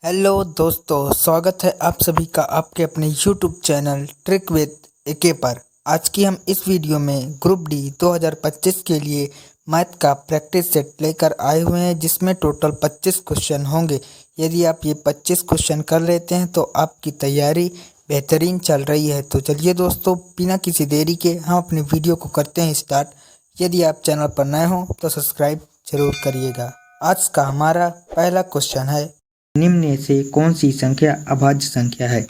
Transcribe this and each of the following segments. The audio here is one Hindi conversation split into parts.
हेलो दोस्तों, स्वागत है आप सभी का आपके अपने यूट्यूब चैनल ट्रिक विद एके पर। आज की हम इस वीडियो में ग्रुप डी 2025 के लिए मैथ का प्रैक्टिस सेट लेकर आए हुए हैं, जिसमें टोटल 25 क्वेश्चन होंगे। यदि आप ये 25 क्वेश्चन कर लेते हैं तो आपकी तैयारी बेहतरीन चल रही है। तो चलिए दोस्तों, बिना किसी देरी के हम अपनी वीडियो को करते हैं स्टार्ट। यदि आप चैनल पर नए हों तो सब्सक्राइब जरूर करिएगा। आज का हमारा पहला क्वेश्चन है, निम्न में से कौन सी संख्या अभाज्य संख्या है।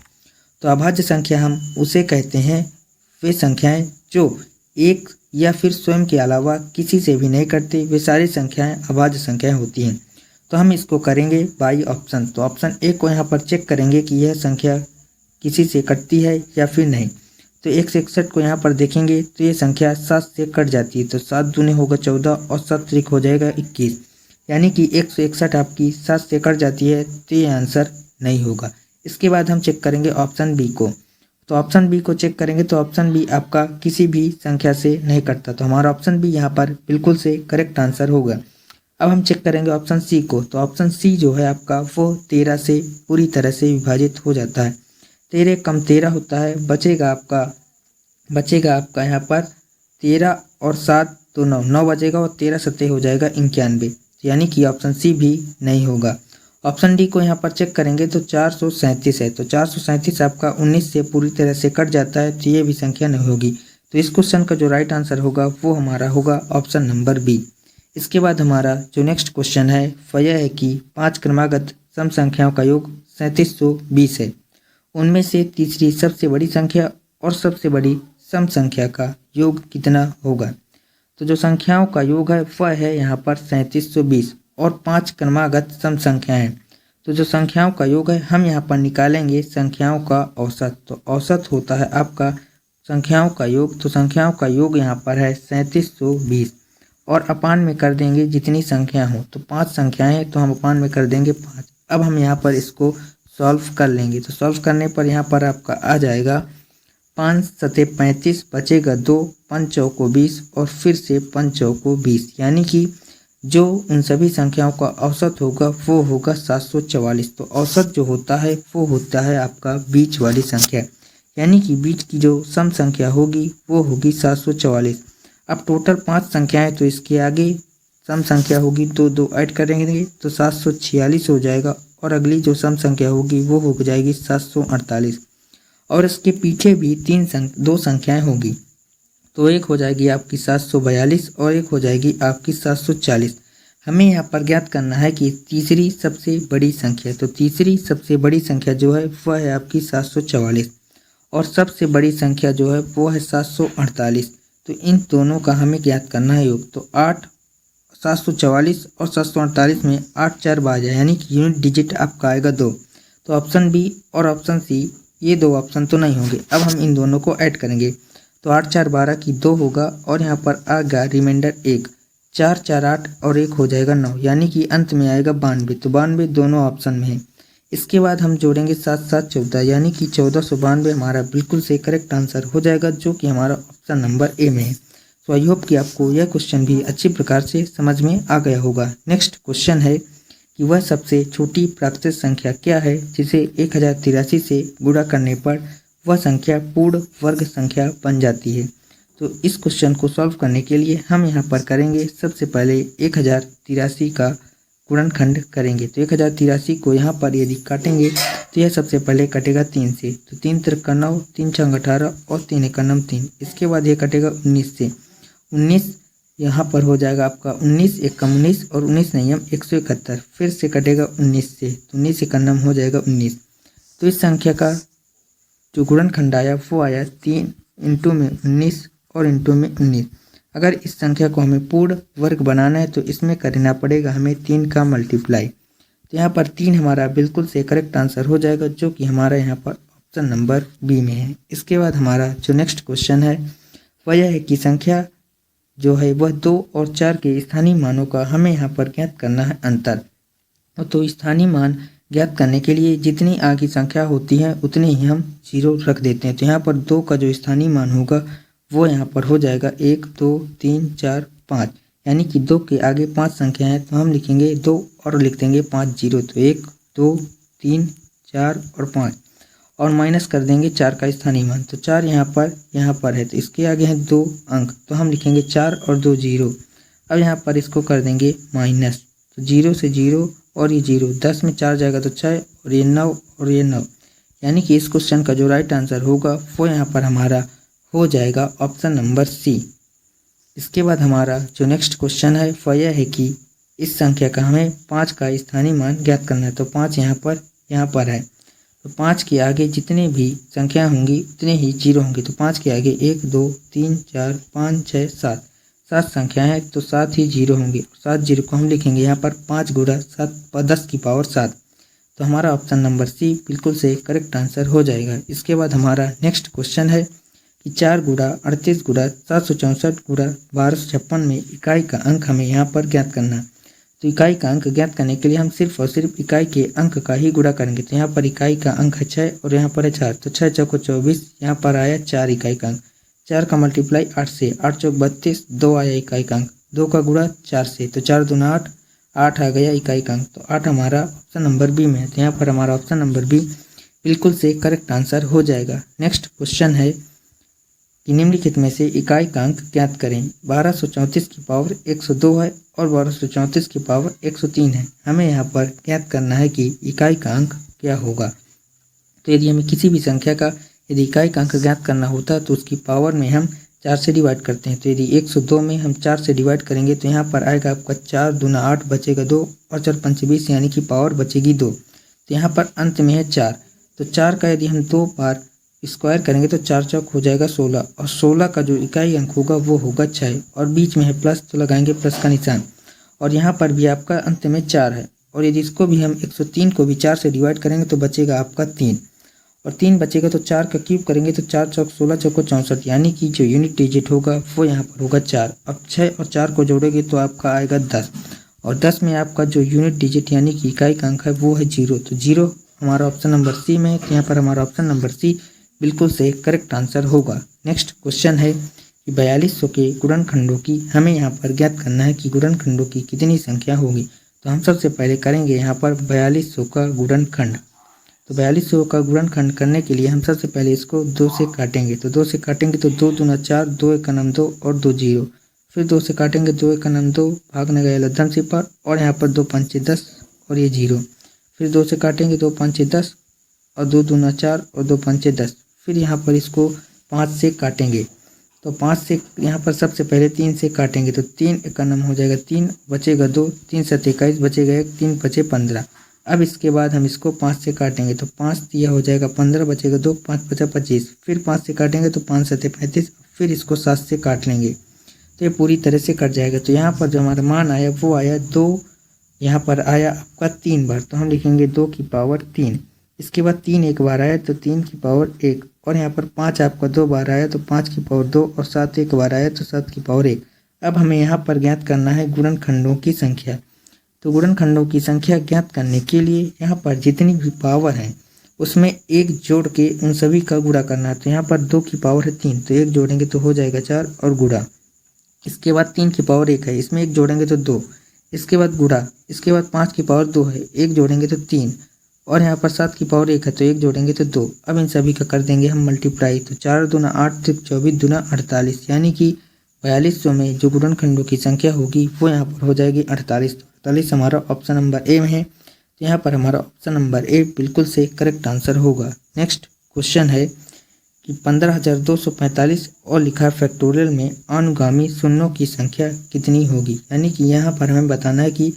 तो अभाज्य संख्या हम उसे कहते हैं वे संख्याएं जो एक या फिर स्वयं के अलावा किसी से भी नहीं कटती, वे सारी संख्याएं अभाज्य संख्याएं होती हैं। तो हम इसको करेंगे बाई ऑप्शन। तो ऑप्शन ए को यहाँ पर चेक करेंगे कि यह संख्या किसी से कटती है या फिर नहीं। तो 161 को यहाँ पर देखेंगे तो ये संख्या 7 से कट जाती है। तो 7 दूनी होगा 14 और 7 त्रिक हो जाएगा 21, यानी कि 161 आपकी 7 से कट जाती है, तो ये आंसर नहीं होगा। इसके बाद हम चेक करेंगे ऑप्शन बी को। तो ऑप्शन बी को चेक करेंगे तो ऑप्शन बी आपका किसी भी संख्या से नहीं कटता, तो हमारा ऑप्शन बी यहाँ पर बिल्कुल से करेक्ट आंसर होगा। अब हम चेक करेंगे ऑप्शन सी को। तो ऑप्शन सी जो है आपका वो 13 से पूरी तरह से विभाजित हो जाता है। 13 कम 13 होता है, बचेगा आपका यहाँ पर 13 और 7 तो 9 बचेगा और 13 सत्ते हो जाएगा 91, यानी कि ऑप्शन सी भी नहीं होगा। ऑप्शन डी को यहाँ पर चेक करेंगे तो 437 है। तो 437 आपका 19 से पूरी तरह से कट जाता है, तो ये भी संख्या नहीं होगी। तो इस क्वेश्चन का जो राइट आंसर होगा वो हमारा होगा ऑप्शन नंबर बी। इसके बाद हमारा जो नेक्स्ट क्वेश्चन है वह यह है कि 5 क्रमागत सम संख्याओं का योग 3720 है। उनमें से तीसरी सबसे बड़ी संख्या और सबसे बड़ी सम संख्या का योग कितना होगा। तो जो संख्याओं का योग है वह है यहाँ पर 3720 और 5 क्रमागत सम संख्याएं हैं। तो जो संख्याओं का योग है हम यहाँ पर निकालेंगे संख्याओं का औसत। तो औसत होता है आपका संख्याओं का योग। तो संख्याओं का योग यहाँ पर है 3720 और अपान में कर देंगे जितनी संख्या हो। तो 5 संख्याएं हैं तो हम अपान में कर देंगे 5। अब हम यहाँ पर इसको सॉल्व कर लेंगे। तो सॉल्व करने पर यहाँ पर आपका आ जाएगा 5 सते 35, बचेगा 2, 5 चौको 20 और फिर से 5 चौको 20, यानी कि जो उन सभी संख्याओं का औसत होगा वो होगा 744। तो औसत जो होता है वो होता है आपका बीच वाली संख्या, यानी कि बीच की जो सम संख्या होगी वो होगी 744। अब टोटल 5 संख्याएं, तो इसके आगे सम संख्या होगी तो 2 ऐड करेंगे तो 746 हो जाएगा, और अगली जो सम संख्या होगी वो हो जाएगी 748, और इसके पीछे भी 2 संख्याएं होगी। तो एक हो जाएगी आपकी 742 और एक हो जाएगी आपकी 740। हमें यहाँ पर ज्ञात करना है कि तीसरी सबसे बड़ी संख्या। तो तीसरी सबसे बड़ी संख्या जो है वह है आपकी 744 और सबसे बड़ी संख्या जो है वो है 748। तो इन दोनों का हमें ज्ञात करना है योग। तो 744 और 748 में 8 4 बार जाए, यानी कि यूनिट डिजिट आपका आएगा 2। तो ऑप्शन बी और ऑप्शन सी ये 2 ऑप्शन तो नहीं होंगे। अब हम इन दोनों को ऐड करेंगे तो 8 4 12 की 2 होगा और यहाँ पर आ गया रिमाइंडर 1, 4 4 8 और 1 हो जाएगा 9, यानी कि अंत में आएगा 92। तो 92 दोनों ऑप्शन में है। इसके बाद हम जोड़ेंगे 7 7 14, यानी कि 1492 हमारा बिल्कुल से करेक्ट आंसर हो जाएगा, जो कि हमारा ऑप्शन नंबर ए में है। तो आई होप कि आपको यह क्वेश्चन भी अच्छी प्रकार से समझ में आ गया होगा। नेक्स्ट क्वेश्चन है कि वह सबसे छोटी प्राकृतिक संख्या क्या है जिसे 1083 से गुणा करने पर वह संख्या पूर्ण वर्ग संख्या बन जाती है। तो इस क्वेश्चन को सॉल्व करने के लिए हम यहाँ पर करेंगे सबसे पहले 1083 का गुणनखंड करेंगे। तो 1083 को यहाँ पर यदि काटेंगे तो यह सबसे पहले कटेगा 3 से। तो 3 त्रिक 9, 3 छंग 18 और 3 एक 3। इसके बाद यह कटेगा 19 से। 19 यहाँ पर हो जाएगा आपका 19 एक 19 और 19 नहीं हम 171। फिर से कटेगा 19 से, तो 19 एक हो जाएगा 19। तो इस संख्या का जो गुणनखंड आया वो आया 3 इंटू में 19 और इंटू में 19। अगर इस संख्या को हमें पूर्ण वर्ग बनाना है तो इसमें करना पड़ेगा हमें 3 का मल्टीप्लाई। तो यहाँ पर 3 हमारा बिल्कुल से करेक्ट आंसर हो जाएगा, जो कि हमारा यहाँ पर ऑप्शन नंबर बी में है। इसके बाद हमारा जो नेक्स्ट क्वेश्चन है वह यह है कि संख्या जो है वह 2 और 4 के स्थानीय मानों का हमें यहाँ पर ज्ञात करना है अंतर। तो स्थानीय मान ज्ञात करने के लिए जितनी आगे संख्या होती है उतनी ही हम 0 रख देते हैं। तो यहाँ पर 2 का जो स्थानीय मान होगा वो यहाँ पर हो जाएगा 1 2 3 4 5, यानी कि 2 के आगे 5 संख्या है तो हम लिखेंगे 2 और लिख देंगे 5 0। तो 1 2 3, 4 और 5 और माइनस कर देंगे 4 का स्थानीय मान। तो 4 यहाँ पर है, तो इसके आगे हैं 2 अंक, तो हम लिखेंगे 4 और 2 0। अब यहाँ पर इसको कर देंगे माइनस, तो 0 से 0 और ये 0, 10 में 4 जाएगा तो 6 और ये 9 और ये 9, यानी कि इस क्वेश्चन का जो राइट आंसर होगा वो यहाँ पर हमारा हो जाएगा ऑप्शन नंबर सी। इसके बाद हमारा जो नेक्स्ट क्वेश्चन है वह यह है कि इस संख्या का हमें 5 का स्थानीय मान ज्ञात करना है। तो 5 यहाँ पर है, तो 5 के आगे जितने भी संख्या होंगी उतने ही जीरो होंगे। तो 5 के आगे 1 2 3 4 5 6 7 7 संख्याएं हैं, तो 7 ही जीरो होंगे। 7 जीरो को हम लिखेंगे यहाँ पर 5 गुणा 7 10 की पावर 7। तो हमारा ऑप्शन नंबर सी बिल्कुल से करेक्ट आंसर हो जाएगा। इसके बाद हमारा नेक्स्ट क्वेश्चन है कि 4 गुणा 38 गुणा 764 गुणा 1256 में इकाई का अंक हमें यहाँ पर ज्ञात करना है। तो इकाई का अंक ज्ञात करने के लिए हम सिर्फ और सिर्फ इकाई के अंक का ही गुणा करेंगे। तो यहाँ पर इकाई का अंक है 6 और यहाँ पर है 4, तो 6 चौको 24, यहाँ पर आया 4 इकाई का अंक। 4 का मल्टीप्लाई 8 से, 8 चौक 32, 2 आया इकाई का अंक। 2 का गुणा 4 से, तो 4 दूना 8, 8 आ गया इकाई का अंक। तो 8 हमारा ऑप्शन नंबर बी में है, तो यहाँ पर हमारा ऑप्शन नंबर बी बिल्कुल से करेक्ट आंसर हो जाएगा। नेक्स्ट क्वेश्चन है कि निम्नलिखित में से इकाई का अंक ज्ञात करें। 1234 की पावर 102 है और 1234 की पावर 103 है। हमें यहाँ पर ज्ञात करना है कि इकाई का अंक क्या होगा। तो यदि हमें किसी भी संख्या का यदि इकाई का अंक ज्ञात करना होता है तो उसकी पावर में हम 4 से डिवाइड करते हैं। तो यदि 102 में हम 4 से डिवाइड करेंगे तो यहाँ पर आएगा आपका 4 दूना 8, बचेगा 2 और 4 पंच 20, यानी कि पावर बचेगी 2। तो यहाँ पर अंत में है 4, तो 4 का यदि हम 2 बार स्क्वायर करेंगे तो 4 चौक हो जाएगा 16 और 16 का जो इकाई अंक होगा वो होगा 6 और बीच में है प्लस, तो लगाएंगे प्लस का निशान। और यहाँ पर भी आपका अंत में 4 है और यदि इसको भी हम 103 को भी 4 से डिवाइड करेंगे तो बचेगा आपका 3 और 3 बचेगा, तो 4 का क्यूब करेंगे तो 4 चौक 16 चौको 64, यानी कि जो यूनिट डिजिट होगा वो यहाँ पर होगा 4। अब 6 और 4 को जोड़ेंगे तो आपका आएगा 10 और 10 में आपका जो यूनिट डिजिट यानी कि इकाई का अंक है वो है 0। तो 0 हमारा ऑप्शन नंबर सी में है, तो यहाँ पर हमारा ऑप्शन नंबर सी बिल्कुल से करेक्ट आंसर होगा। नेक्स्ट क्वेश्चन है कि 4200 के गुणनखंडों की हमें यहाँ पर ज्ञात करना है कि गुणनखंडों की कितनी संख्या होगी। तो हम सबसे पहले करेंगे यहाँ पर 4200 का गुणनखंड। तो 4200 का गुणनखंड करने के लिए हम सबसे पहले इसको 2 से काटेंगे। तो 2 से काटेंगे तो 2 दूना 4, 2 एक नम 2 और 2 0। फिर 2 से काटेंगे 2 एक नम 2, भागने गया लद्धम सिपर और यहाँ पर 2 पंचे 10 और ये 0। फिर 2 से काटेंगे 2 पंचे 10 और 2 दूना 4 और 2 पंचे 10। फिर यहाँ पर इसको 5 से काटेंगे। तो 5 से यहाँ पर सबसे पहले 3 से काटेंगे तो 3 एक नम हो जाएगा 3, बचेगा 2, 3 7 21, बचेगा 1, 3 बचे 15। अब इसके बाद हम इसको 5 से काटेंगे तो 5 यह हो जाएगा 15, बचेगा 2, 5 बचा 25। फिर 5 से काटेंगे तो 5 7 35, फिर इसको 7 से काट लेंगे तो ये पूरी तरह से कट जाएगा। तो यहाँ पर जो हमारा मान आया वो आया 2, यहाँ पर आया आपका 3 बार, तो हम लिखेंगे 2 की पावर 3। इसके बाद 3 एक बार आया तो 3 की पावर 1 और यहाँ पर 5 आपका 2 बार आया तो 5 की पावर 2 और 7 एक बार आया तो 7 की पावर 1। अब हमें यहाँ पर ज्ञात करना है गुणनखंडों की संख्या। तो गुणनखंडों की संख्या ज्ञात करने के लिए यहाँ पर जितनी भी पावर है उसमें 1 जोड़ के उन सभी का गुणा करना है। तो यहाँ पर 2 की पावर है 3, तो 1 जोड़ेंगे तो हो जाएगा 4 और गुणा। इसके बाद 3 की पावर 1 है, इसमें 1 जोड़ेंगे तो 2, इसके बाद गुणा। इसके बाद 5 की पावर 2 है, 1 जोड़ेंगे तो 3 और यहाँ पर 7 की पावर 1 है तो 1 जोड़ेंगे तो 2। अब इन सभी का कर देंगे हम मल्टीप्लाई, तो 4 दूना 8, 24 दूना 48, यानी कि 4200 में जो गुणनखंडों की संख्या होगी वो यहाँ पर हो जाएगी 48। 48 हमारा ऑप्शन नंबर ए में है, तो यहाँ पर हमारा ऑप्शन नंबर ए बिल्कुल से करेक्ट आंसर होगा। नेक्स्ट क्वेश्चन है कि 15245 और लिखा फैक्टोरियल में अनुगामी शून्यों की संख्या कितनी होगी। यानी कि यहाँ पर हमें बताना है कि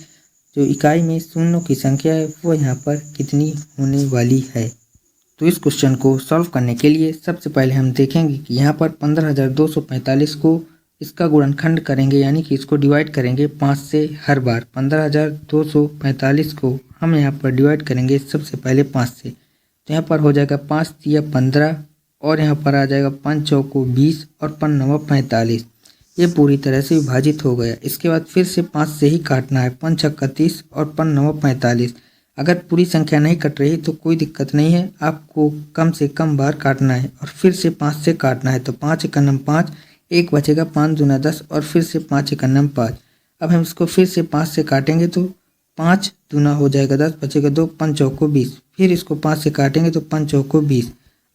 जो इकाई में शून्यों की संख्या है वो यहाँ पर कितनी होने वाली है। तो इस क्वेश्चन को सॉल्व करने के लिए सबसे पहले हम देखेंगे कि यहाँ पर 15245 को इसका गुणनखंड करेंगे, यानी कि इसको डिवाइड करेंगे 5 से हर बार। 15245 को हम यहाँ पर डिवाइड करेंगे सबसे पहले 5 से, तो यहाँ पर हो जाएगा 5 या 15 और यहाँ पर आ जाएगा 5 चौको 20 और 5 नवा 45। ये पूरी तरह से विभाजित हो गया। इसके बाद फिर से 5 से ही काटना है, 5 छक्का 30 और 5 नवा 45। अगर पूरी संख्या नहीं कट रही तो कोई दिक्कत नहीं है, आपको कम से कम बार काटना है और फिर से 5 से काटना है। तो 5 एक नम 5, 1 बचेगा 5 दूना 10 और फिर से 5 एक नम 5। अब हम इसको फिर से 5 से काटेंगे तो 5 दूना हो जाएगा 10, बचेगा 2, 5 चौको 20। फिर इसको 5 से काटेंगे तो 5 चौको 20।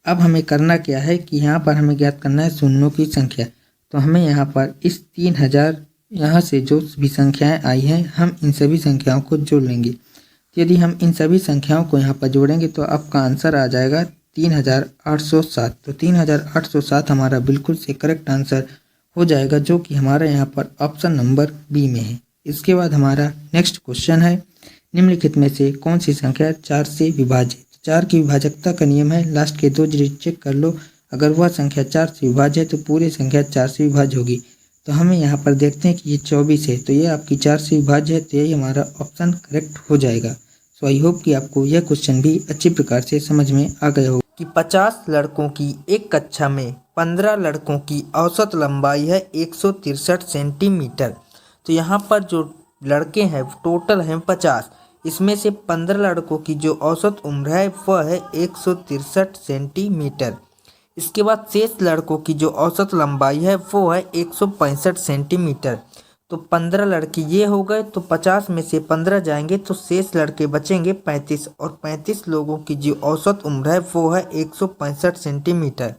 अब हमें करना क्या है कि यहाँ पर हमें ज्ञात करना है शून्यों की संख्या। तो हमें यहाँ पर इस 3000 यहाँ से जो भी संख्याएं आई हैं हम इन सभी संख्याओं को जोड़ लेंगे। यदि हम इन सभी संख्याओं को यहाँ पर जोड़ेंगे तो आपका आंसर आ जाएगा 3807। तो 3807 हमारा बिल्कुल से करेक्ट आंसर हो जाएगा, जो कि हमारा यहाँ पर ऑप्शन नंबर बी में है। इसके बाद हमारा नेक्स्ट क्वेश्चन है, निम्नलिखित में से कौन सी संख्या 4 से विभाज्य। 4 की विभाजकता का नियम है, लास्ट के 2 डिजिट चेक कर लो, अगर वह संख्या 4 से विभाज्य है तो पूरी संख्या 4 से विभाज्य होगी। तो हमें यहाँ पर देखते हैं कि ये 24 है, तो ये आपकी 4 से विभाज्य है, तो यही हमारा ऑप्शन करेक्ट हो जाएगा। सो आई होप कि आपको यह क्वेश्चन भी अच्छी प्रकार से समझ में आ गया हो कि 50 लड़कों की एक कक्षा में 15 लड़कों की औसत लंबाई है 163 सेंटीमीटर। तो यहाँ पर जो लड़के हैं टोटल हैं 50, इसमें से 15 लड़कों की जो औसत उम्र है वह है 163 सेंटीमीटर। इसके बाद शेष लड़कों की जो औसत लंबाई है वो है 165 सेंटीमीटर। तो 15 लड़के ये हो गए, तो 50 में से 15 जाएंगे तो शेष लड़के बचेंगे 35, और 35 लोगों की जो औसत उम्र है वो है 165 सेंटीमीटर।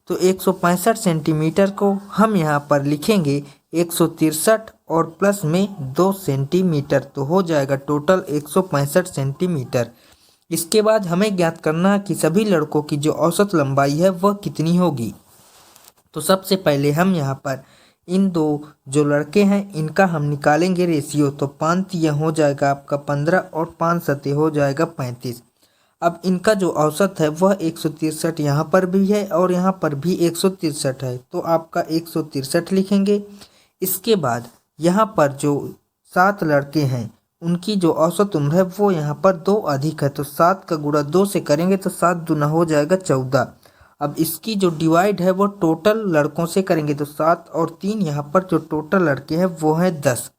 तो 165 सेंटीमीटर को हम यहाँ पर लिखेंगे 163 और प्लस में 2 सेंटीमीटर, तो हो जाएगा टोटल 165 सेंटीमीटर। इसके बाद हमें ज्ञात करना है कि सभी लड़कों की जो औसत लंबाई है वह कितनी होगी। तो सबसे पहले हम यहाँ पर इन दो जो लड़के हैं इनका हम निकालेंगे रेशियो। तो 5 यह हो जाएगा आपका 15 और 5 सतह हो जाएगा 35। अब इनका जो औसत है वह 163 यहाँ पर भी है और यहाँ पर भी 163 है, तो आपका 163 लिखेंगे। इसके बाद यहाँ पर जो 7 लड़के हैं उनकी जो औसत उम्र है वो यहाँ पर 2 अधिक है, तो 7 का गुणा 2 से करेंगे तो 7 दूना हो जाएगा 14। अब इसकी जो डिवाइड है वो टोटल लड़कों से करेंगे, तो 7 और 3 यहाँ पर जो टोटल लड़के हैं वो है 10।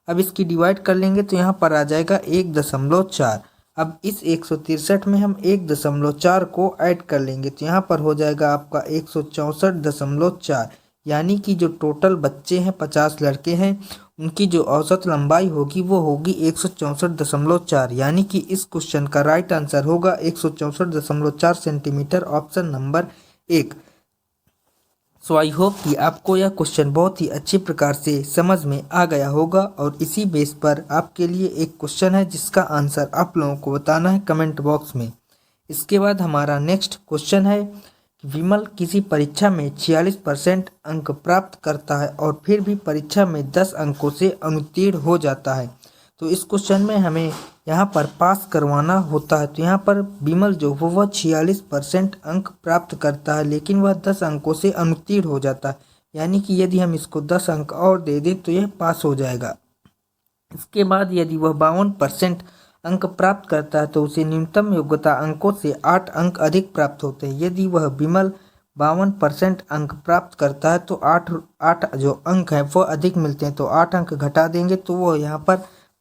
अब इसकी डिवाइड कर लेंगे तो यहाँ पर आ जाएगा 1.4। अब इस 163 में हम 1.4 को ऐड कर लेंगे तो यहाँ पर हो जाएगा आपका 164.4, यानी कि जो टोटल बच्चे हैं 50 लड़के हैं उनकी जो औसत लंबाई होगी वो होगी 164.4, यानी कि इस क्वेश्चन का राइट आंसर होगा 164.4 centimetre, option number 1। So I hope कि आपको यह क्वेश्चन बहुत ही अच्छी प्रकार से समझ में आ गया होगा, और इसी बेस पर आपके लिए एक क्वेश्चन है जिसका आंसर आप लोगों को बताना है कमेंट बॉक्स में। इसके बाद हमारा नेक्स्ट क्वेश्चन है, विमल किसी परीक्षा में 46% अंक प्राप्त करता है और फिर भी परीक्षा में 10 अंकों से अनुत्तीर्ण हो जाता है। तो इस क्वेश्चन में हमें यहाँ पर पास करवाना होता है। तो यहाँ पर विमल जो हो वह 46% अंक प्राप्त करता है लेकिन वह 10 अंकों से अनुत्तीर्ण हो जाता है, यानी कि यदि हम इसको 10 अंक और दे दें तो यह पास हो जाएगा। इसके बाद यदि वह 52% अंक प्राप्त करता है तो उसे न्यूनतम योग्यता अंकों से 8 अंक अधिक प्राप्त होते हैं। यदि वह विमल 52% अंक प्राप्त करता है तो 8 जो अंक हैं वो अधिक मिलते हैं, तो 8 अंक घटा देंगे तो वो यहाँ पर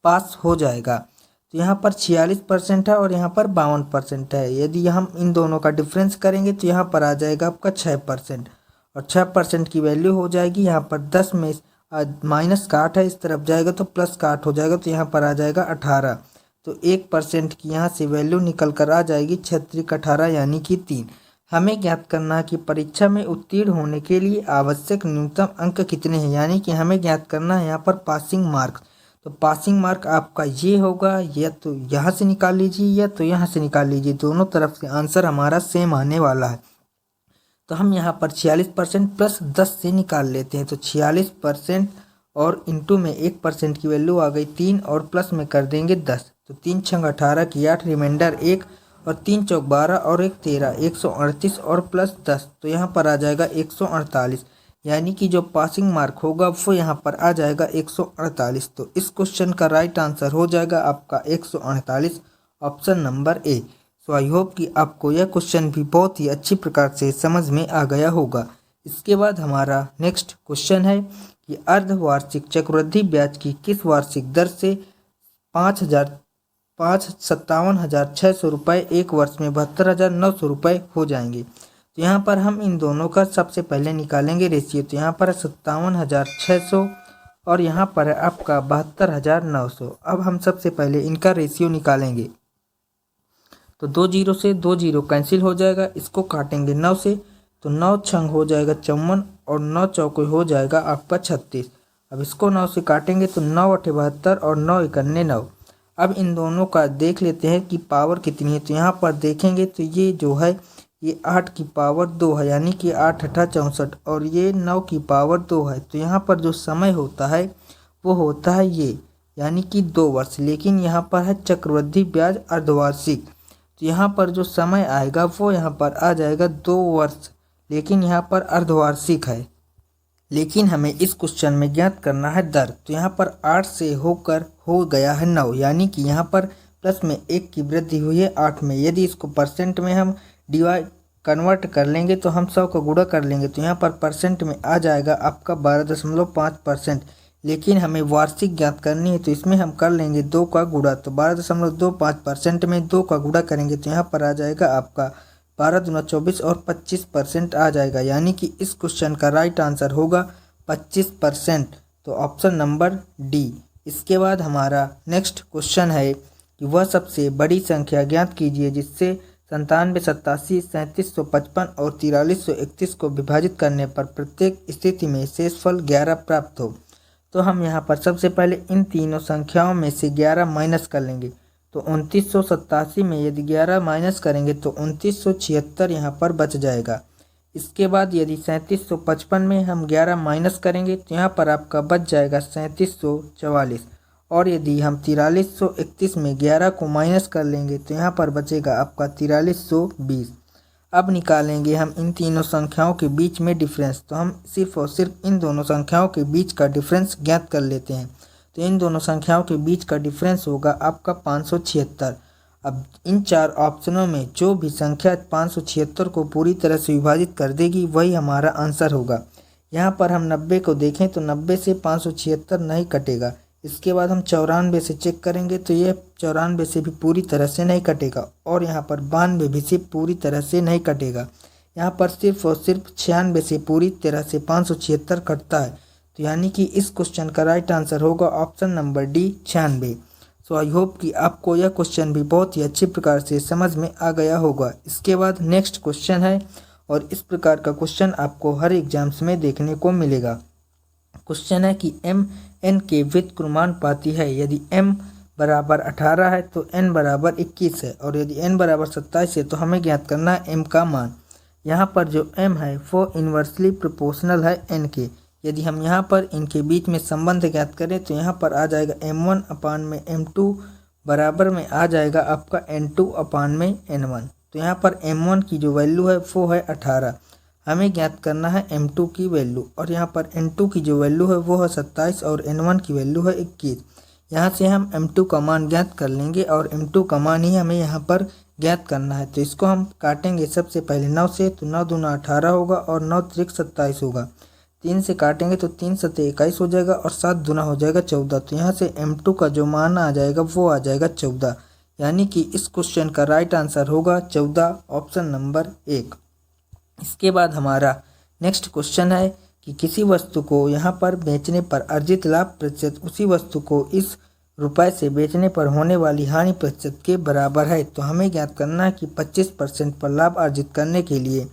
पास हो जाएगा। तो यहाँ पर 46% है और यहाँ पर 52% है। यदि हम इन दोनों का डिफरेंस करेंगे तो यहाँ पर आ जाएगा आपका 6%, और 6% की वैल्यू हो जाएगी यहाँ पर 10 में माइनस का 8 है, इस तरफ जाएगा तो प्लस का 8 हो जाएगा, तो यहाँ पर आ जाएगा 18। तो 1% की यहाँ से वैल्यू निकल कर आ जाएगी 6×18 यानी कि 3। हमें ज्ञात करना है कि परीक्षा में उत्तीर्ण होने के लिए आवश्यक न्यूनतम अंक कितने हैं, यानी कि हमें ज्ञात करना है यहाँ पर पासिंग मार्क्स। तो पासिंग मार्क आपका ये होगा, या तो यहाँ से निकाल लीजिए या तो यहाँ से निकाल लीजिए, दोनों तरफ से आंसर हमारा सेम आने वाला है। तो हम यहाँ पर 46% प्लस 10 से निकाल लेते हैं। तो 46% और इंटू में 1% की वैल्यू आ गई 3 और प्लस में कर देंगे 10। तो 3 छंग 18 की 8, रिमाइंडर 1 और 3 चौक 12 और 1 13, 138 और प्लस 10, तो यहाँ पर आ जाएगा 148, यानी कि जो पासिंग मार्क होगा वो यहाँ पर आ जाएगा 148। तो इस क्वेश्चन का राइट आंसर हो जाएगा आपका 148, option number A. So I hope कि आपको यह क्वेश्चन भी बहुत ही अच्छी प्रकार से समझ में आ गया होगा। इसके बाद हमारा नेक्स्ट क्वेश्चन है कि अर्धवार्षिक चक्रवृद्धि ब्याज की किस वार्षिक दर से 57,600 रुपये एक वर्ष में 72,900 रुपये हो जाएंगे। तो यहाँ पर हम इन दोनों का सबसे पहले निकालेंगे रेशियो। तो यहाँ पर 57,600 और यहाँ पर है आपका 72,900। अब हम सबसे पहले इनका रेशियो निकालेंगे। तो 2 जीरो से 2 जीरो कैंसिल हो जाएगा। इसको काटेंगे 9 से तो 9 छंग हो जाएगा 54 और 9 चौके हो जाएगा आपका 36। अब इसको 9 से काटेंगे तो 9 अठे 72 और 9 इकन्ने 9। अब इन दोनों का देख लेते हैं कि पावर कितनी है। तो यहाँ पर देखेंगे तो ये जो है ये 8 की पावर 2 है, यानी कि 8 अठा 64 और ये 9 की पावर 2 है। तो यहाँ पर जो समय होता है वो होता है ये, यानी कि 2 वर्ष। लेकिन यहाँ पर है चक्रवृद्धि ब्याज अर्धवार्षिक, तो यहाँ पर जो समय आएगा वो यहाँ पर आ जाएगा 2 वर्ष, लेकिन यहाँ पर अर्धवार्षिक है। लेकिन हमें इस क्वेश्चन में ज्ञात करना है दर। तो यहाँ पर 8 से होकर हो गया है 9, यानी कि यहाँ पर प्लस में 1 की वृद्धि हुई है 8 में। यदि इसको परसेंट में हम कन्वर्ट कर लेंगे तो हम 100 का गुणा कर लेंगे तो यहाँ पर परसेंट में आ जाएगा आपका 12.5%। लेकिन हमें वार्षिक ज्ञात करनी है तो इसमें हम कर लेंगे 2 का गुणा। तो 12.25% में 2 का गुणा करेंगे तो यहाँ पर आ जाएगा आपका 12 दूना 24 और 25% आ जाएगा, यानी कि इस क्वेश्चन का राइट आंसर होगा 25%। तो ऑप्शन नंबर डी। इसके बाद हमारा नेक्स्ट क्वेश्चन है कि वह सबसे बड़ी संख्या ज्ञात कीजिए जिससे 97, 87, 3755 और 4331 को विभाजित करने पर प्रत्येक स्थिति में शेषफल 11 प्राप्त हो। तो हम यहाँ पर सबसे पहले इन तीनों संख्याओं में से 11 माइनस कर लेंगे। तो 2987 में यदि 11 माइनस करेंगे तो 2976 यहाँ पर बच जाएगा। इसके बाद यदि 3755 में हम 11 माइनस करेंगे तो यहाँ पर आपका बच जाएगा 3744। और यदि हम 4331 में 11 को माइनस कर लेंगे तो यहाँ पर बचेगा आपका 4320। अब निकालेंगे हम इन तीनों संख्याओं के बीच में डिफरेंस। तो हम सिर्फ और सिर्फ इन दोनों संख्याओं के बीच का डिफरेंस ज्ञात कर लेते हैं। तो इन दोनों संख्याओं के बीच का डिफरेंस होगा आपका 576। अब इन 4 ऑप्शनों में जो भी संख्या 576 को पूरी तरह से विभाजित कर देगी वही हमारा आंसर होगा। यहाँ पर हम 90 को देखें तो 90 से 576 नहीं कटेगा। इसके बाद हम 94 से चेक करेंगे तो ये 94 से भी पूरी तरह से नहीं कटेगा। और यहाँ पर 92 भी से पूरी तरह से नहीं कटेगा। यहाँ पर सिर्फ और सिर्फ 96 से पूरी तरह से 576 कटता है। तो यानी कि इस क्वेश्चन का राइट आंसर होगा option number D 96। So I hope कि आपको यह क्वेश्चन भी बहुत ही अच्छी प्रकार से समझ में आ गया होगा। इसके बाद नेक्स्ट क्वेश्चन है और इस प्रकार का क्वेश्चन आपको हर एग्जाम्स में देखने को मिलेगा। क्वेश्चन है कि m n के व्युत्क्रमानुपाती है। यदि m बराबर 18 है तो n बराबर 21 है और यदि n बराबर 27 है तो हमें ज्ञात करना है m का मान। यहाँ पर जो m है वो इन्वर्सली प्रोपोर्शनल है n के। यदि हम यहाँ पर इनके बीच में संबंध ज्ञात करें तो यहाँ पर आ जाएगा m1 अपान में m2 बराबर में आ जाएगा आपका n2 अपान में n1। तो यहाँ पर m1 की जो वैल्यू है वो है 18। हमें ज्ञात करना है m2 की वैल्यू और यहाँ पर n2 की जो वैल्यू है वो है 27 और n1 की वैल्यू है 21। यहाँ से हम m2 का मान ज्ञात कर लेंगे और m2 का मान ही हमें यहाँ पर ज्ञात करना है। तो इसको हम काटेंगे सबसे पहले 9 से, तो 9 दूना 18 होगा और 9 त्रिक 27 होगा। 3 से काटेंगे तो 3 सते 21 हो जाएगा और 7 दूना हो जाएगा 14। तो यहाँ से m2 का जो मान आ जाएगा वो आ जाएगा 14, यानी कि इस क्वेश्चन का राइट आंसर होगा 14, ऑप्शन नंबर 1। इसके बाद हमारा नेक्स्ट क्वेश्चन है कि किसी वस्तु को यहाँ पर बेचने पर अर्जित लाभ प्रतिशत उसी वस्तु को इस रुपए से बेचने पर होने वाली हानि प्रतिशत के बराबर है। तो हमें ज्ञात करना है कि 25% पर लाभ अर्जित करने के लिए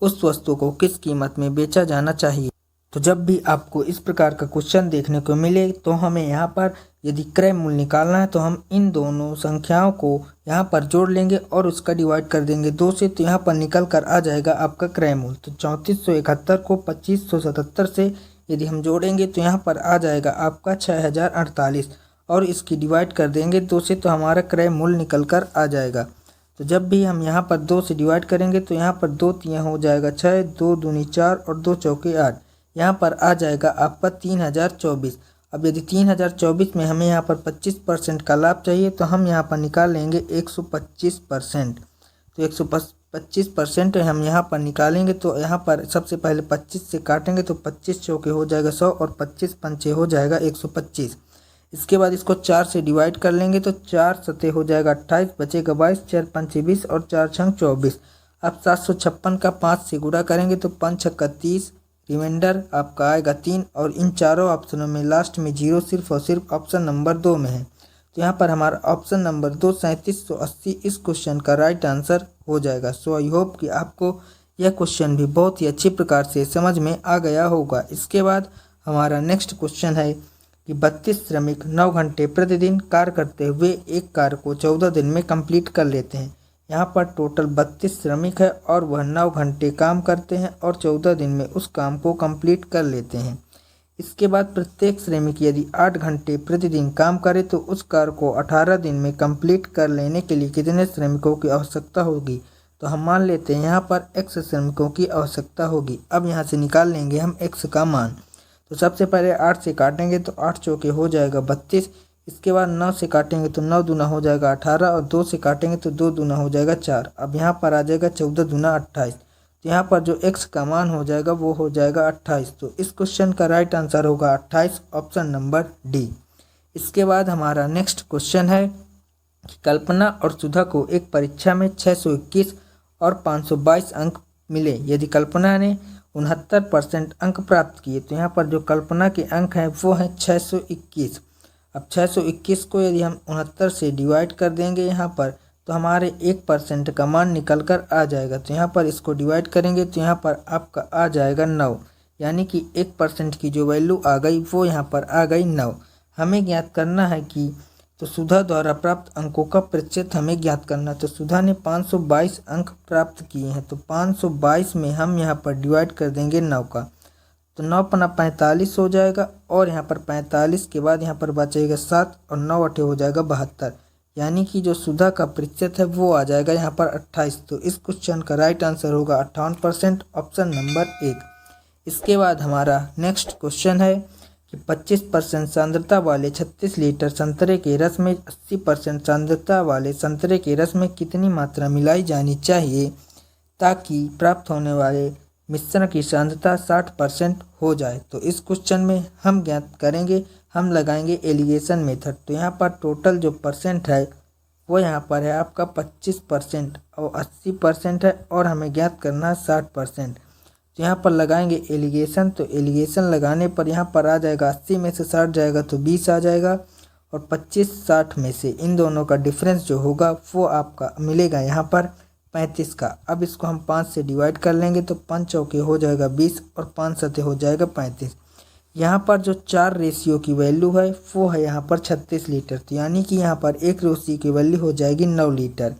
उस वस्तु को किस कीमत में बेचा जाना चाहिए। तो जब भी आपको इस प्रकार का क्वेश्चन देखने को मिले तो हमें यहाँ पर यदि क्रय मूल्य निकालना है तो हम इन दोनों संख्याओं को यहाँ पर जोड़ लेंगे और उसका डिवाइड कर देंगे 2 से। तो यहाँ पर निकल कर आ जाएगा आपका क्रय मूल्य। तो 3471 को 2577 से यदि हम जोड़ेंगे तो यहाँ पर आ जाएगा आपका 6048 और इसकी डिवाइड कर देंगे 2 से, तो हमारा क्रय मूल्य निकल कर आ जाएगा। तो जब भी हम यहाँ पर 2 से डिवाइड करेंगे तो यहाँ पर 2 तियाँ हो जाएगा 6, 2 दूनी 4 और 2 चौके 8। यहाँ पर आ जाएगा आपका 3024। अब यदि 3024 में हमें यहाँ पर 25% का लाभ चाहिए तो हम यहाँ पर निकाल लेंगे 125%। तो 125% हम यहाँ पर निकालेंगे तो यहाँ पर सबसे पहले 25 से काटेंगे तो 25 चौके हो जाएगा 100 और 25 पंचे हो जाएगा 125। इसके बाद इसको 4 से डिवाइड कर लेंगे तो 4 सते हो जाएगा 28, बचेगा 22, 4 पंचे 20 और 4 छंग 24। अब 756 का 5 से गुणा करेंगे तो 5 छक्का 30, रिमाइंडर आपका आएगा 3 और इन चारों ऑप्शनों में लास्ट में 0 सिर्फ और सिर्फ ऑप्शन नंबर 2 में है। तो यहाँ पर हमारा ऑप्शन नंबर 2 3780 इस क्वेश्चन का राइट आंसर हो जाएगा। सो आई होप कि आपको यह क्वेश्चन भी बहुत ही अच्छी प्रकार से समझ में आ गया होगा। इसके बाद हमारा नेक्स्ट क्वेश्चन है कि 32 श्रमिक 9 घंटे प्रतिदिन कार्य करते हुए एक कार्य को 14 दिन में कंप्लीट कर लेते हैं। यहाँ पर टोटल 32 श्रमिक है और वह 9 घंटे काम करते हैं और 14 दिन में उस काम को कंप्लीट कर लेते हैं। इसके बाद प्रत्येक श्रमिक यदि 8 घंटे प्रतिदिन काम करे तो उस कार्य को 18 दिन में कंप्लीट कर लेने के लिए कितने श्रमिकों की आवश्यकता होगी। तो हम मान लेते हैं यहाँ पर x श्रमिकों की आवश्यकता होगी। अब यहाँ से निकाल लेंगे हम x का मान। तो सबसे पहले 8 से काटेंगे तो 8 चौके हो जाएगा 32। इसके बाद 9 से काटेंगे तो 9 दूना हो जाएगा 18 और 2 से काटेंगे तो 2 दूना हो जाएगा 4। अब यहाँ पर आ जाएगा 14 दूना 28। तो यहाँ पर जो x का मान हो जाएगा वो हो जाएगा 28। तो इस क्वेश्चन का राइट आंसर होगा 28, ऑप्शन नंबर डी। इसके बाद हमारा नेक्स्ट क्वेश्चन है कि कल्पना और सुधा को एक परीक्षा में 621 और 522 अंक मिले। यदि कल्पना ने 69% अंक प्राप्त किए तो यहाँ पर जो कल्पना के अंक हैं वो हैं 621। अब 621 को यदि हम 69 से डिवाइड कर देंगे यहाँ पर तो हमारे 1% का मान निकल कर आ जाएगा। तो यहाँ पर इसको डिवाइड करेंगे तो यहाँ पर आपका आ जाएगा 9, यानी कि 1% की जो वैल्यू आ गई वो यहाँ पर आ गई 9। हमें ज्ञात करना है कि तो सुधा द्वारा प्राप्त अंकों का प्रतिशत हमें ज्ञात करना। तो सुधा ने 522 अंक प्राप्त किए हैं तो 522 में हम यहाँ पर डिवाइड कर देंगे 9 का। तो 9 पन्ना 45 हो जाएगा और यहाँ पर 45 के बाद यहाँ पर बचेगा 7 और 9 अठे हो जाएगा 72, यानी कि जो सुधा का प्रतिशत है वो आ जाएगा यहाँ पर 28। तो इस क्वेश्चन का राइट आंसर होगा 58%, ऑप्शन नंबर 1। इसके बाद हमारा नेक्स्ट क्वेश्चन है कि 25% सांद्रता वाले 36 लीटर संतरे के रस में 80% सांद्रता वाले संतरे के रस में कितनी मात्रा मिलाई जानी चाहिए ताकि प्राप्त होने वाले मिश्रण की सांद्रता 60% हो जाए। तो इस क्वेश्चन में हम ज्ञात करेंगे, हम लगाएंगे एलिगेशन मेथड। तो यहाँ पर टोटल जो परसेंट है वो यहाँ पर है आपका 25% और 80% है और हमें ज्ञात करना है 60%। तो यहाँ पर लगाएंगे एलिगेशन। तो एलिगेशन लगाने पर यहाँ पर आ जाएगा 80 में से 60 जाएगा तो 20 आ जाएगा और 25-60 में से इन दोनों का डिफरेंस जो होगा वो आपका मिलेगा यहाँ पर 35 का। अब इसको हम 5 से डिवाइड कर लेंगे तो 5 चौके हो जाएगा 20 और 5 सते हो जाएगा 35। यहाँ पर जो 4 रेशियो की वैल्यू है वो है यहाँ पर 36 लीटर। तो यानी कि यहाँ पर 1 रेशियो की वैल्यू हो जाएगी 9 लीटर।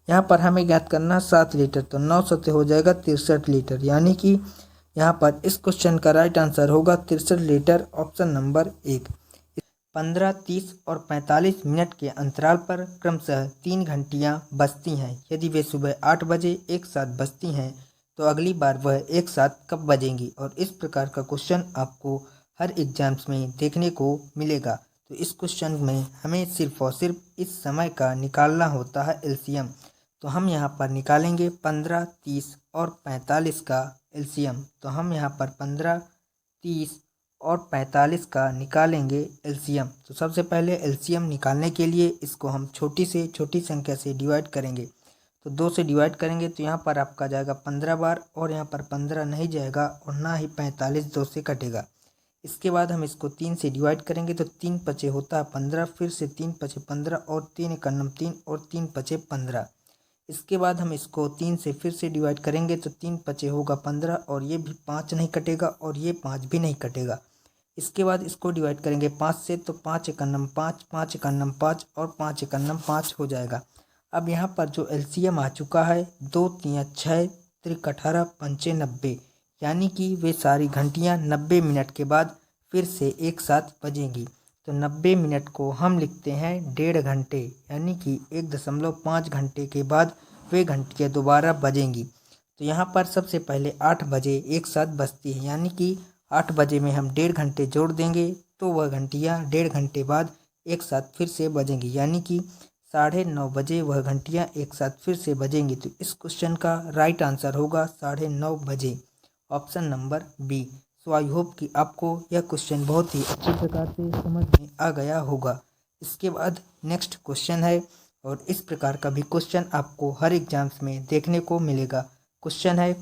यहाँ पर हमें ज्ञात करना 7 लीटर तो 9 सते हो जाएगा 63 लीटर, यानी कि यहाँ पर इस क्वेश्चन का राइट आंसर होगा 63 लीटर, ऑप्शन नंबर 1। 15, 30 और 45 मिनट के अंतराल पर क्रमशः 3 घंटियाँ बजती हैं। यदि वे सुबह 8 बजे एक साथ बजती हैं तो अगली बार वह एक साथ कब बजेंगी। और इस प्रकार का क्वेश्चन आपको हर एग्जाम्स में देखने को मिलेगा। तो इस क्वेश्चन में हमें सिर्फ और सिर्फ इस समय का निकालना होता है एलसीएम। तो हम यहाँ पर निकालेंगे 15, 30 और 45 का एलसीएम। तो हम यहाँ पर 15, 30 और 45 का निकालेंगे एलसीएम। तो सबसे पहले एलसीएम निकालने के लिए इसको हम छोटी से छोटी संख्या से डिवाइड करेंगे। तो 2 से डिवाइड करेंगे तो यहाँ पर आपका जाएगा 15 बार और यहाँ पर 15 नहीं जाएगा और ना ही 45 2 से कटेगा। इसके बाद हम इसको 3 से डिवाइड करेंगे तो 3 पचे होता है 15, फिर से 3 पचे 15 और 3 एकन्नम 3 और 3 पचे 15। इसके बाद हम इसको 3 से फिर से डिवाइड करेंगे तो 3 पचे होगा 15 और ये भी 5 नहीं कटेगा और ये 5 भी नहीं कटेगा। इसके बाद इसको डिवाइड करेंगे 5 से तो 5 एकन्नम 5, 5 एकन्नम 5 और 5 एकन्नम 5 हो जाएगा। अब यहाँ पर जो एलसीएम आ चुका है 2 3 6 त्रिक 18 पंचे 90, यानी कि वे सारी घंटियाँ 90 मिनट के बाद फिर से एक साथ बजेंगी। तो 90 मिनट को हम लिखते हैं 1.5 घंटे, यानी कि 1.5 घंटे के बाद वे घंटियाँ दोबारा बजेंगी। तो यहाँ पर सबसे पहले 8 बजे एक साथ बजती है, यानी कि 8 बजे में हम 1.5 घंटे जोड़ देंगे तो वह घंटियाँ 1.5 घंटे बाद एक साथ फिर से बजेंगी, यानी कि 9:30 बजे वह घंटियाँ एक साथ फिर से बजेंगी। तो इस क्वेश्चन का राइट आंसर होगा 9:30 बजे, option number B. So I hope कि आपको यह क्वेश्चन बहुत ही अच्छी प्रकार से समझ में आ गया होगा। इसके बाद नेक्स्ट क्वेश्चन है और इस प्रकार का भी क्वेश्चन आपको हर एग्जाम्स में देखने को मिलेगा। क्वेश्चन है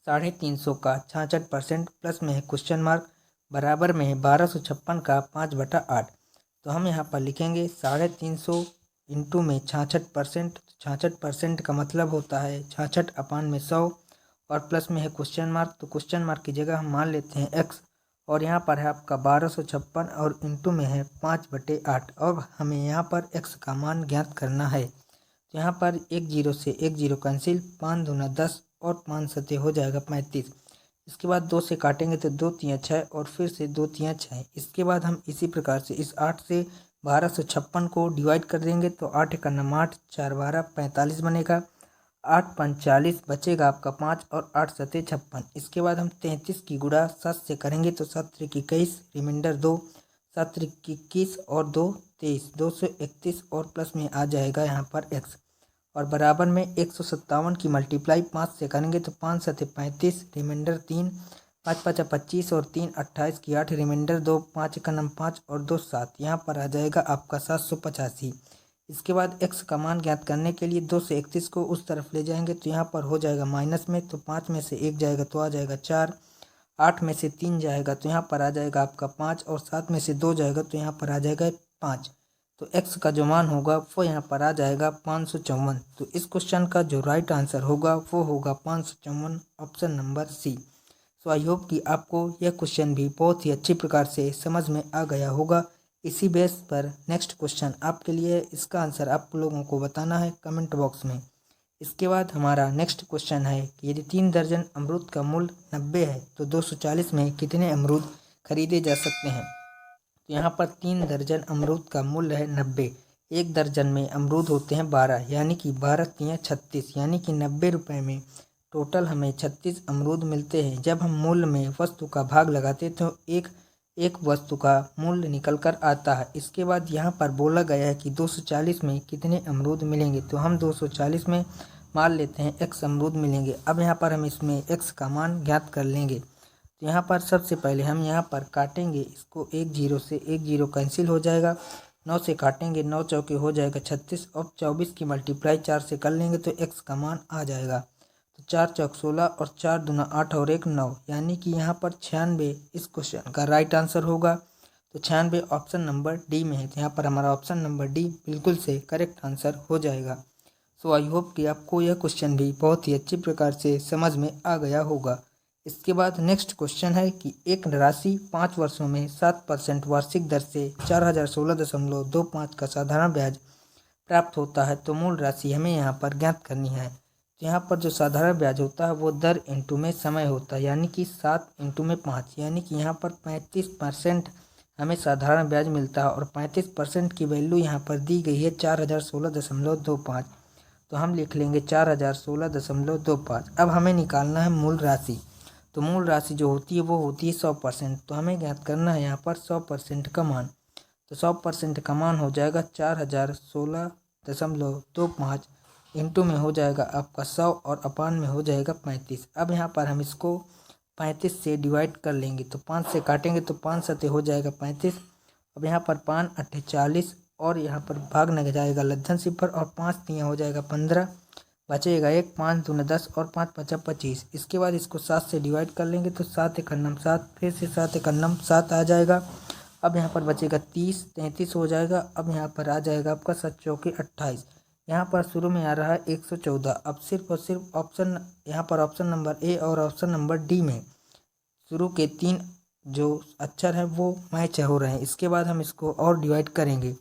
350 का 66% प्लस में है क्वेश्चन मार्क, बराबर में है 1256 का 5/8। तो हम यहाँ पर लिखेंगे 350 इंटू में 66%। 66% का मतलब होता है 66 अपान में 100 और प्लस में है क्वेश्चन मार्क, तो क्वेश्चन मार्क की जगह हम मान लेते हैं x। और यहाँ पर है आपका 1256 और इंटू में है 5/8 और हमें यहाँ पर x का मान ज्ञात करना है। तो यहाँ पर एक जीरो से एक जीरो कैंसिल, 5 दूना 10 और 5 सते हो जाएगा 35। इसके बाद 2 से काटेंगे तो 2 तियाँ 6 और फिर से 2 तियाँ 6। इसके बाद हम इसी प्रकार से इस 8 से 1256 को डिवाइड कर देंगे तो 8 का नाम 8, 4 12 45 बनेगा। 8 5 40 बचेगा आपका 5 और 8 सते 56। इसके बाद हम 33 की गुणा 7 से करेंगे तो 7 त्रिक 21, रिमाइंडर 2, 7 त्रिक 21 और 2 23, 231 और प्लस में आ जाएगा यहाँ पर x। और बराबर में 157 की मल्टीप्लाई 5 से करेंगे तो 5 सते 35, रिमाइंडर 3, 5 5 25 और 3 28 की 8, रिमाइंडर 2, 5 का नाम 5 और 2 7। यहाँ पर आ जाएगा आपका 785। इसके बाद x का मान ज्ञात करने के लिए 2 से 31 को उस तरफ ले जाएंगे तो यहाँ पर हो जाएगा माइनस में, तो 5 में से 1 जाएगा तो आ जाएगा 4, 8 में से 3 जाएगा तो यहाँ पर आ जाएगा आपका 5 और 7 में से 2 जाएगा तो यहाँ पर आ जाएगा 5। तो x का जो मान होगा वो यहाँ पर आ जाएगा 554। तो इस क्वेश्चन का जो राइट आंसर होगा वो होगा 554, option number C. So I hope कि आपको यह क्वेश्चन भी बहुत ही अच्छी प्रकार से समझ में आ गया होगा। इसी बेस पर नेक्स्ट क्वेश्चन आपके लिए, इसका आंसर आप लोगों को बताना है कमेंट बॉक्स में। इसके बाद हमारा नेक्स्ट क्वेश्चन है कि यदि 3 दर्जन अमरूद का मूल्य 90 है तो 240 में कितने अमरूद खरीदे जा सकते हैं। तो यहाँ पर 3 दर्जन अमरूद का मूल्य है 90। एक दर्जन में अमरूद होते हैं 12, यानी कि 12 तियाँ 36, यानी कि 90 रुपये में टोटल हमें 36 अमरूद मिलते हैं। जब हम मूल्य में वस्तु का भाग लगाते तो एक वस्तु का मूल्य निकल कर आता है। इसके बाद यहाँ पर बोला गया है कि 240 में कितने अमरूद मिलेंगे, तो हम 240 में मान लेते हैं x अमरूद मिलेंगे। अब यहाँ पर हम इसमें x का मान ज्ञात कर लेंगे। तो यहाँ पर सबसे पहले हम यहाँ पर काटेंगे इसको, 1 जीरो से 1 जीरो कैंसिल हो जाएगा। 9 से काटेंगे, 9 चौके हो जाएगा 36 और 24 की मल्टीप्लाई 4 से कर लेंगे तो x का मान आ जाएगा। तो 4 चौक 16 और 4 दूना 8 और 1 9, यानी कि यहाँ पर 96 इस क्वेश्चन का राइट आंसर होगा। तो 96 ऑप्शन नंबर डी में है। तो यहाँ पर हमारा ऑप्शन नंबर डी बिल्कुल से करेक्ट आंसर हो जाएगा। सो आई होप कि आपको यह क्वेश्चन भी बहुत ही अच्छी प्रकार से समझ में आ गया होगा। इसके बाद नेक्स्ट क्वेश्चन है कि एक राशि 5 वर्षों में 7% वार्षिक दर से 4016.25 का साधारण ब्याज प्राप्त होता है, तो मूल राशि हमें यहाँ पर ज्ञात करनी है। तो यहाँ पर जो साधारण ब्याज होता है वो दर इंटू में समय होता है, यानी कि 7 इंटू में 5, यानी कि यहाँ पर 35% हमें साधारण ब्याज मिलता है और 35% की वैल्यू यहाँ पर दी गई है 4016.25। तो हम लिख लेंगे 4016.25। अब हमें निकालना है मूल राशि। तो मूल राशि जो होती है वो होती है 100%। तो हमें ज्ञात करना है यहाँ पर 100% का मान। तो 100% का मान हो जाएगा 4016.25 इंटू में हो जाएगा आपका 100 और अपान में हो जाएगा 35। अब यहाँ पर हम इसको 35 से डिवाइड कर लेंगे तो 5 से काटेंगे तो 5 सते हो जाएगा 35। अब यहाँ पर 5 8 40 और यहाँ पर भाग न जाएगा लद्धन सिफर और 5 तियाँ हो जाएगा 15, बचेगा 1, 5 दूना 10 और 5 5 25। इसके बाद इसको 7 से डिवाइड कर लेंगे तो 7 एक अन्नम 7, फिर से 7 एक अन्नम 7 आ जाएगा। अब यहाँ पर बचेगा 30, 33 हो जाएगा। अब यहाँ पर आ जाएगा आपका 7 चौके 28। यहाँ पर शुरू में आ रहा है 114। अब सिर्फ और सिर्फ ऑप्शन, यहाँ पर ऑप्शन नंबर ए और ऑप्शन नंबर डी में शुरू के 3 जो अक्षर हैं वो मैच हो रहे हैं। इसके बाद हम इसको और डिवाइड करेंगे तो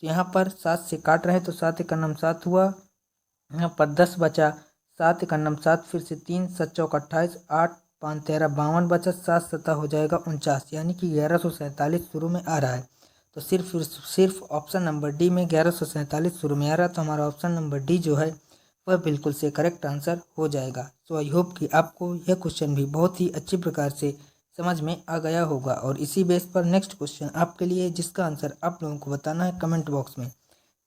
यहाँ पर 7 से काट रहे हैं तो 7 एक अन्नम 7 हुआ, यहाँ पर 10 बचा, 7 एक अन्नम 7, फिर से 3 7 चौक 28, 8 5 13 52 बचा, 7 सता हो जाएगा 49, यानी कि 1147 शुरू में आ रहा है। तो सिर्फ ऑप्शन नंबर डी में 1147 शुरू में आ रहा है। तो हमारा ऑप्शन नंबर डी जो है वह बिल्कुल से करेक्ट आंसर हो जाएगा। सो आई होप कि आपको यह क्वेश्चन भी बहुत ही अच्छी प्रकार से समझ में आ गया होगा। और इसी बेस पर नेक्स्ट क्वेश्चन आपके लिए, जिसका आंसर आप लोगों को बताना है कमेंट बॉक्स में।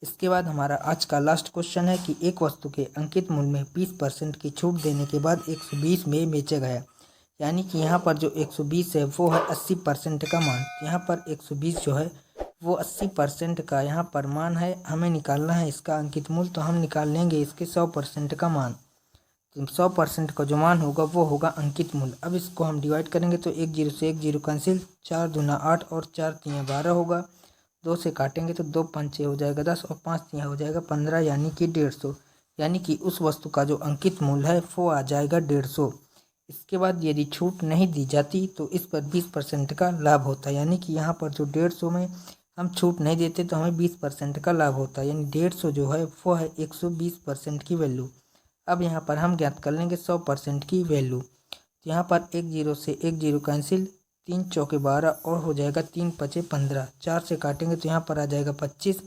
इसके बाद हमारा आज का लास्ट क्वेश्चन है कि एक वस्तु के अंकित मूल्य में 20% की छूट देने के बाद 120 में बेचा गया, यानी कि यहाँ पर जो 120 है वो है 80% का मान। यहाँ पर 120 जो है वो 80% का यहाँ पर मान है, हमें निकालना है इसका अंकित मूल्य। तो हम निकाल लेंगे इसके 100% का मान। तो 100% का जो मान होगा वो होगा अंकित मूल्य। अब इसको हम डिवाइड करेंगे तो 1 जीरो से 1 जीरो कैंसिल, 4 दूना 8 और 4 तियाँ 12 होगा। 2 से काटेंगे तो 2 पंचे हो जाएगा 10 और 5 तिया हो जाएगा 15 यानी कि 150। यानी कि उस वस्तु का जो अंकित मूल्य है वो आ जाएगा 150। इसके बाद यदि छूट नहीं दी जाती तो इस पर 20% का लाभ होता है। यानी कि यहाँ पर जो 150 में हम छूट नहीं देते तो हमें 20% का लाभ होता है। यानी 150 जो है वो है 120% की वैल्यू। अब यहाँ पर हम ज्ञात कर लेंगे 100% की वैल्यू। तो यहाँ पर 1 0 से 1 0 कैंसिल, 3 चौके 12 और हो जाएगा 3 पचे 15। 4 से काटेंगे तो यहाँ पर आ जाएगा 25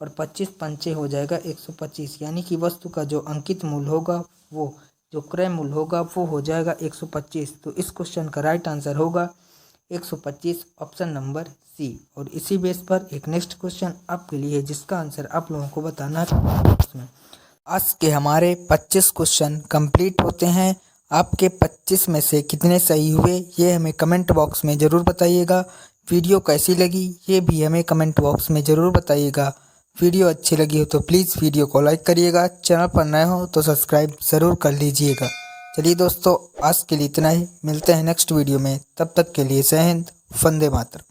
और 25 पंचे हो जाएगा 125। यानी कि वस्तु का जो अंकित मूल्य होगा वो जो क्रय मूल्य होगा वो हो जाएगा 125। तो इस क्वेश्चन का राइट आंसर होगा 125, ऑप्शन नंबर सी। और इसी बेस पर एक नेक्स्ट क्वेश्चन आपके लिए है जिसका आंसर आप लोगों को बताना है इसमें। आज के हमारे 25 क्वेश्चन कंप्लीट होते हैं। आपके 25 में से कितने सही हुए ये हमें कमेंट बॉक्स में ज़रूर बताइएगा। वीडियो कैसी लगी ये भी हमें कमेंट बॉक्स में ज़रूर बताइएगा। वीडियो अच्छी लगी हो तो प्लीज़ वीडियो को लाइक करिएगा। चैनल पर नए हो तो सब्सक्राइब ज़रूर कर लीजिएगा। चलिए दोस्तों, आज के लिए इतना ही। मिलते हैं नेक्स्ट वीडियो में, तब तक के लिए जय हिंद, वंदे मातरम।